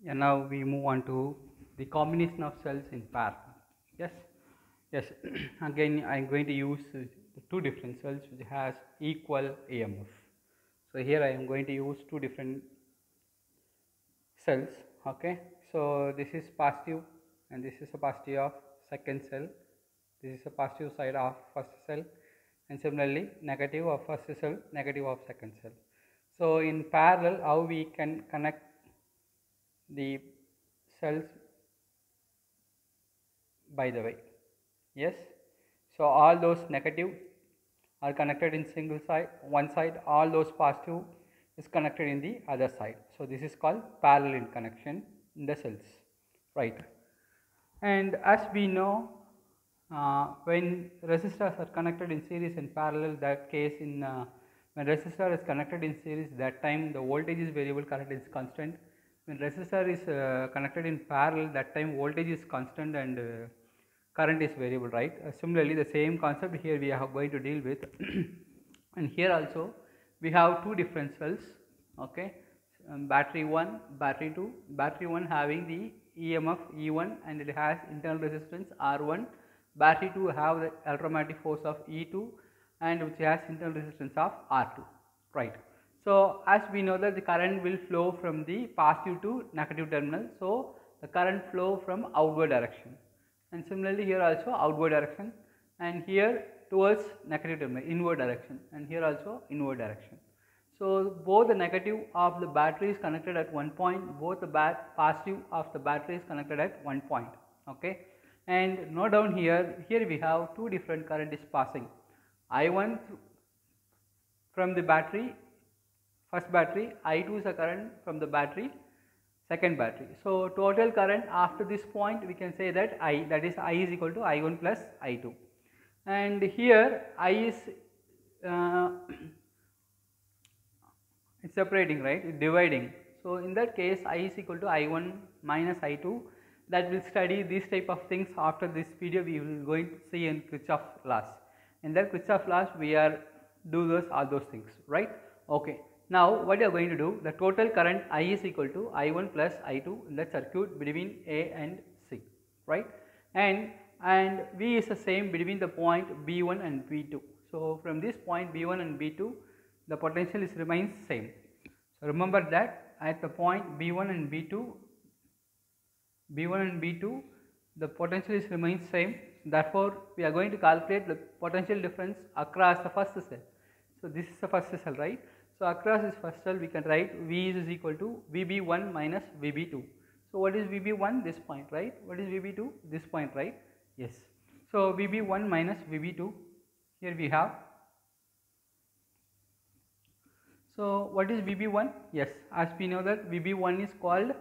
And now we move on to the combination of cells in parallel. Yes, yes. Again, I am going to use the two different cells which has equal EMF. So here I am going to use two different cells. Okay, so this is positive, and this is a positive of second cell. This is a positive side of first cell, and similarly negative of first cell, negative of second cell. So in parallel, how we can connect the cells by the way. Yes, so all those negative are connected in single side, one side, all those positive is connected in the other side. So this is called parallel interconnection in the cells, right? And as we know, when resistors are connected in series and parallel, that case in when resistor is connected in series, that time the voltage is variable, current is constant. When resistor is connected in parallel, that time voltage is constant and current is variable, right? Similarly, the same concept here we are going to deal with. And here also we have two different cells, okay, battery 1, battery 2, battery 1 having the EMF E1 and it has internal resistance R1, battery 2 have the electromagnetic force of E2 and which has internal resistance of R2, right. So as we know that the current will flow from the positive to negative terminal, so the current flow from outward direction, and similarly here also outward direction, and here towards negative terminal, inward direction, and here also inward direction. So both the negative of the battery is connected at one point, both the positive of the battery is connected at one point, okay. And note down here, here we have two different current is passing, I1 from the battery, first battery, I2 is a current from the battery, second battery. So total current after this point we can say that I, that is I is equal to I1 plus I2, and here I is it's separating, right, it's dividing. So in that case I is equal to I1 minus I2. That will study these type of things after this video. We will going to see in Kirchhoff laws. In that Kirchhoff laws we are do those all those things, right? Okay. Now what you are going to do, the total current I is equal to I1 plus I2 in the circuit between A and C, right? And V is the same between the point B1 and B2. So from this point B1 and B2 the potential is remains same. So remember that at the point B1 and B2 the potential is remains same. Therefore we are going to calculate the potential difference across the first cell. So this is the first cell, right? So across this first cell we can write V is equal to VB1 minus VB2. So what is VB1? This point, right? What is VB2? This point, right? Yes. So VB1 minus VB2, here we have. So what is VB1? Yes, as we know that VB1 is called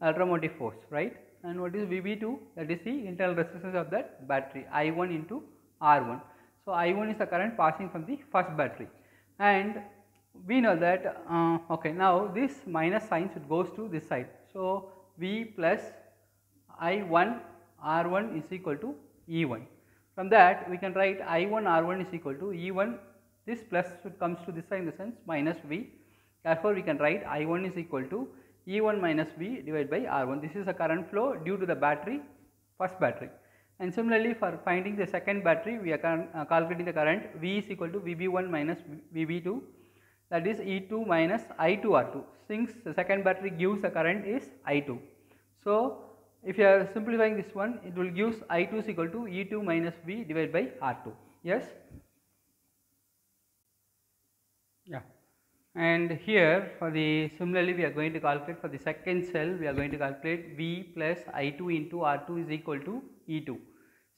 electromotive force, right? And what is VB2? That is the internal resistance of that battery, I1 into R1. So I1 is the current passing from the first battery, and we know that okay, now this minus sign should goes to this side. So V plus I1 R1 is equal to E1. From that we can write I1 R1 is equal to E1. This plus should comes to this side in the sense minus V. Therefore we can write I1 is equal to E1 minus V divided by R1. This is a current flow due to the battery, first battery. And similarly for finding the second battery we are calculating the current. V is equal to VB1 minus VB2, that is E2 minus I2 R2. Since the second battery gives the current is I2. So if you are simplifying this one, it will give I2 is equal to E2 minus V divided by R2. Yes. Yeah. And here for the similarly we are going to calculate for the second cell, we are going to calculate V plus I2 into R2 is equal to E2.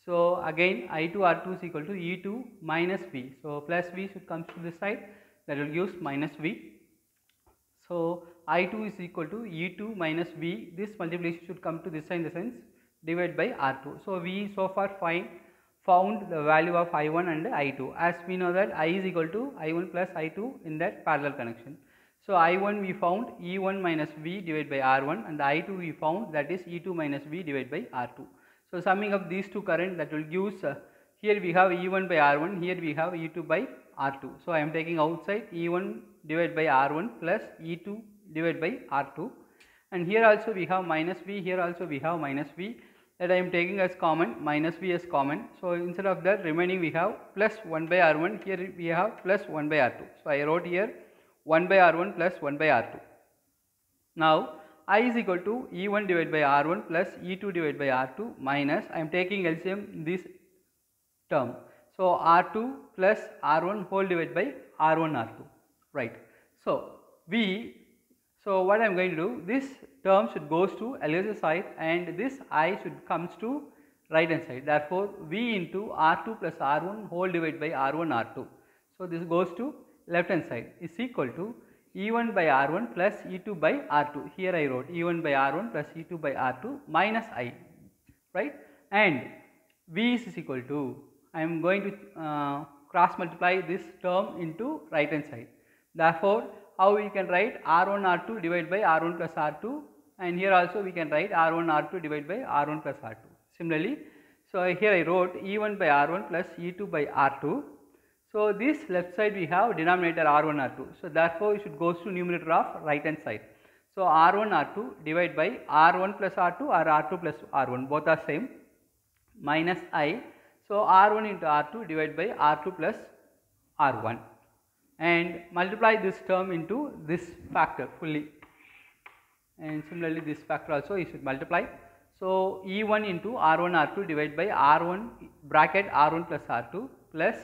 So again I2 R2 is equal to E2 minus V. So plus V should come to this side, that will give minus V. So I2 is equal to E2 minus V. This multiplication should come to this side in the sense divided by R2. So we so far found the value of I1 and I2, as we know that I is equal to I1 plus I2 in that parallel connection. So I1 we found E1 minus V divided by R1, and the I2 we found that is E2 minus V divided by R2. So summing up these two current, that will give here we have E1 by R1, here we have E2 by R2. So I am taking outside E1 divided by R1 plus E2 divided by R2, and here also we have minus V, here also we have minus V, that I am taking as common, minus V as common. So instead of that remaining we have plus 1 by R1, here we have plus 1 by R2. So I wrote here 1 by R1 plus 1 by R2. Now I is equal to E1 divided by R1 plus E2 divided by R2 minus, I am taking LCM this term. So R2 plus R1 whole divided by R1 R2, right. So what I am going to do, this term should goes to LHS side and this I should comes to right hand side. Therefore V into R2 plus R1 whole divided by R1 R2. So this goes to left hand side is equal to E1 by R1 plus E2 by R2. Here I wrote E1 by R1 plus E2 by R2 minus I, right, and V is equal to, I am going to cross multiply this term into right hand side. Therefore how we can write R1 R2 divided by R1 plus R2, and here also we can write R1 R2 divided by R1 plus R2. Similarly, so here I wrote E1 by R1 plus E2 by R2. So this left side we have denominator R1 R2. So therefore it should goes to numerator of right hand side. So R1 R2 divided by R1 plus R2 or R2 plus R1, both are same, minus I. So R1 into R2 divided by R2 plus R1, and multiply this term into this factor fully, and similarly this factor also you should multiply. So E1 into R1 R2 divided by R1 bracket R1 plus R2 plus,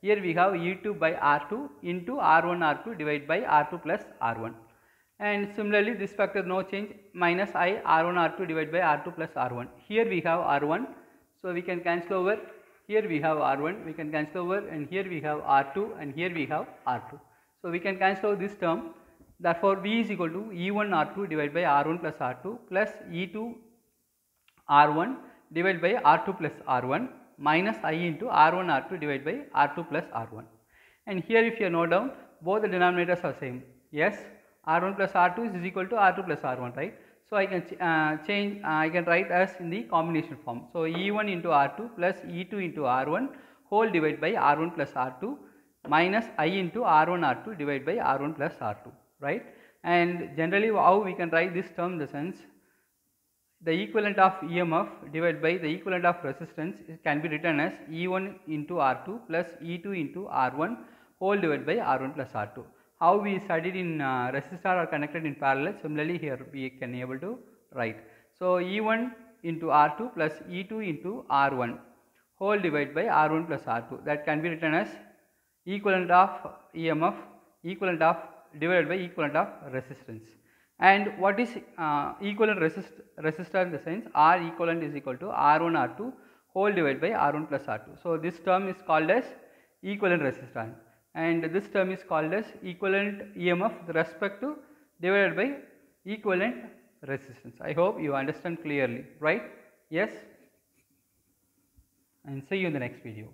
here we have E2 by R2 into R1 R2 divided by R2 plus R1, and similarly this factor no change, minus I R1 R2 divided by R2 plus R1. Here we have R1, so we can cancel over, here we have R1, we can cancel over, and here we have R2 and here we have R2. So we can cancel over this term. Therefore V is equal to E1 R2 divided by R1 plus R2 plus E2 R1 divided by R2 plus R1 minus I into R1 R2 divided by R2 plus R1. And here if you note down, both the denominators are same. Yes, R1 plus R2 is equal to R2 plus R1, right. So I can I can write as in the combination form. So E1 into R2 plus E2 into R1 whole divided by R1 plus R2 minus I into R1 R2 divided by R1 plus R2, right. And generally how we can write this term in the sense, the equivalent of EMF divided by the equivalent of resistance can be written as E1 into R2 plus E2 into R1 whole divided by R1 plus R2. How we studied in resistor are connected in parallel, similarly here we can able to write. So E1 into R2 plus E2 into R1 whole divided by R1 plus R2, that can be written as equivalent of EMF equivalent of divided by equivalent of resistance. And what is equivalent resistor in the sense, R equivalent is equal to R1 R2 whole divided by R1 plus R2. So this term is called as equivalent resistor, and this term is called as equivalent EMF with respect to divided by equivalent resistance. I hope you understand clearly, right? Yes, and see you in the next video.